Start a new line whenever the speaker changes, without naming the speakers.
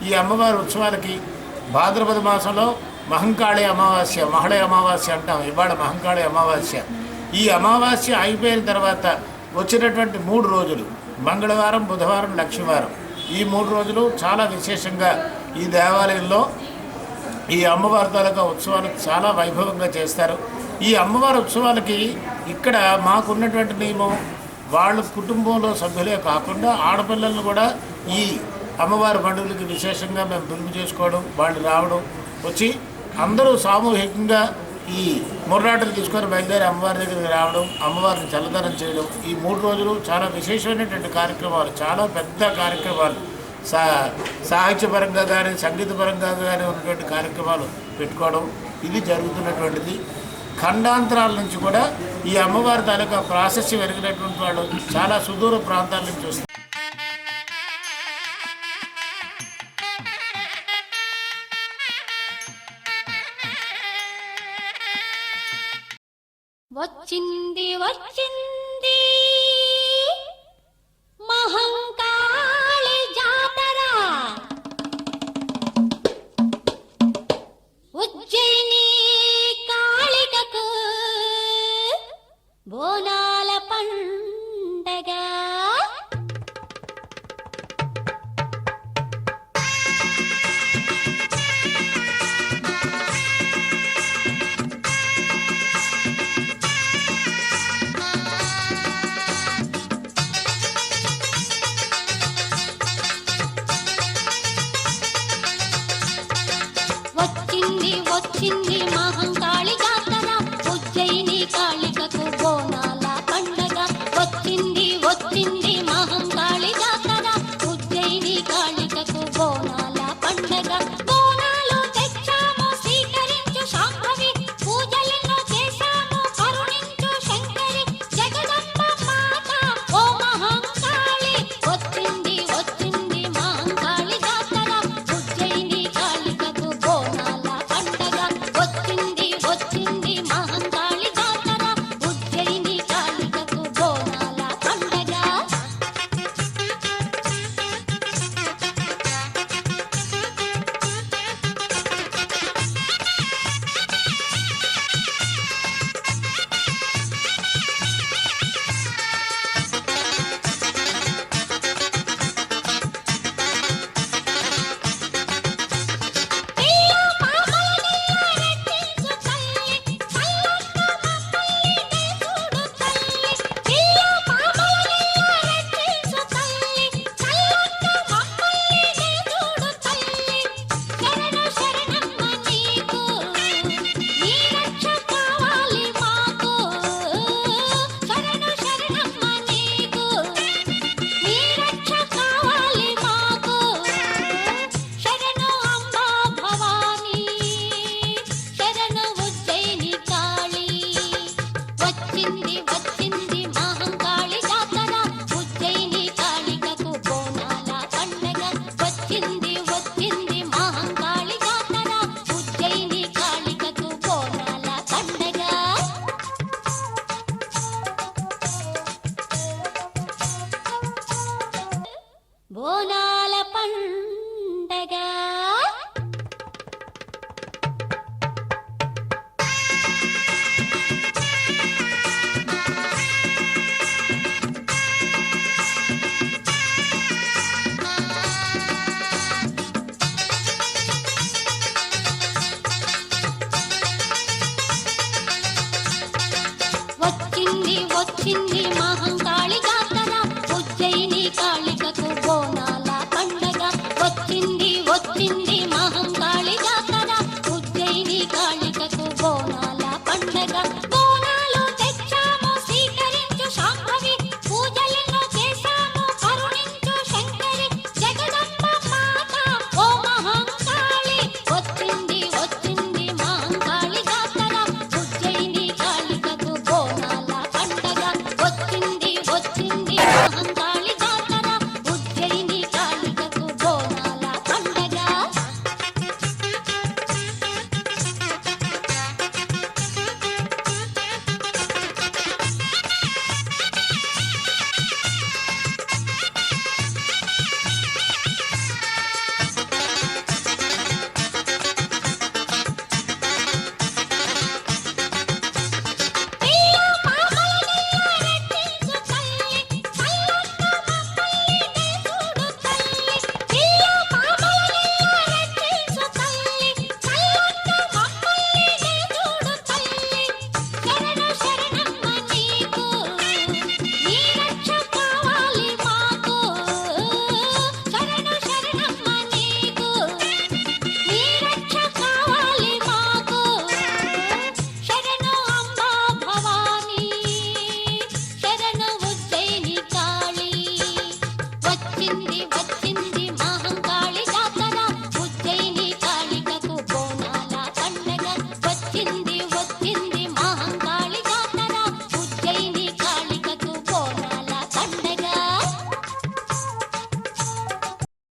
ఈ అమ్మవారి ఉత్సవాలకి భాద్రపద మాసంలో మహంకాళి అమావాస్య, మహళ అమావాస్య అంటాం. ఇవాళ మహంకాళి అమావాస్య. ఈ అమావాస్య అయిపోయిన తర్వాత వచ్చినటువంటి 3 రోజులు, మంగళవారం, బుధవారం, లక్ష్మీవారం, ఈ 3 రోజులు చాలా విశేషంగా ఈ దేవాలయంలో ఈ అమ్మవారి తాలూకా ఉత్సవాలు చాలా వైభవంగా చేస్తారు. ఈ అమ్మవారి ఉత్సవాలకి ఇక్కడ మాకున్నటువంటి నియమం, వాళ్ళ కుటుంబంలో సభ్యులే కాకుండా ఆడపిల్లలను కూడా ఈ అమ్మవారి పండుగలకి విశేషంగా మేము పిలుపు చేసుకోవడం, వాళ్ళు రావడం, వచ్చి అందరూ సామూహికంగా ఈ ముర్రాటలు తీసుకొని బయలుదేరి అమ్మవారి దగ్గరికి రావడం, అమ్మవారిని చల్లదనం చేయడం, ఈ 3 రోజులు చాలా విశేషమైనటువంటి కార్యక్రమాలు, చాలా పెద్ద కార్యక్రమాలు, సాహిత్యపరంగా కానీ సంగీతపరంగా కానీ ఉన్నటువంటి కార్యక్రమాలు పెట్టుకోవడం ఇది జరుగుతున్నటువంటిది. ఖండాంతరాల నుంచి కూడా ఈ అమ్మవారి తాలూకా ప్రాశస్యం ఎరిగినటువంటి వాళ్ళు చాలా సుదూర ప్రాంతాల నుంచి వస్తారు.
వచ్చింది వచ్చింది మహంకాళి జాతర, ఉజ్జయిని కాళికకు బోనాల పండగ. వచ్చింది మహంకాళి జాతర, ఉజ్జయిని కాళికకు బోనాల పండగ. వచ్చింది మహంకాళి జాతర, ఉజ్జయిని కాళికకు బోనాల పండగ. బోనాలు తెచ్చాము స్వీకరించు శాంభవి, పూజలను చేశాము కరుణించు శంకరి, జగదంబ మాత ఓ మహంకాళి. వచ్చింది మహంకాళి జాతర, ఉజ్జయిని కాళికకు బోనాల పండగ. వచ్చింది మహంకాళి జాతర, ఉజ్జయిని కాళికకు బోనాల పండగ. వచ్చింది మహంకాళి జాతర, ఉజ్జయిని కాళికకు బోనాల పండగ. వచ్చింది మహంకాళి జాతర, ఉజ్జయిని కాళికకు బోనాల పండగ. బోనాల పండగ. వచ్చింది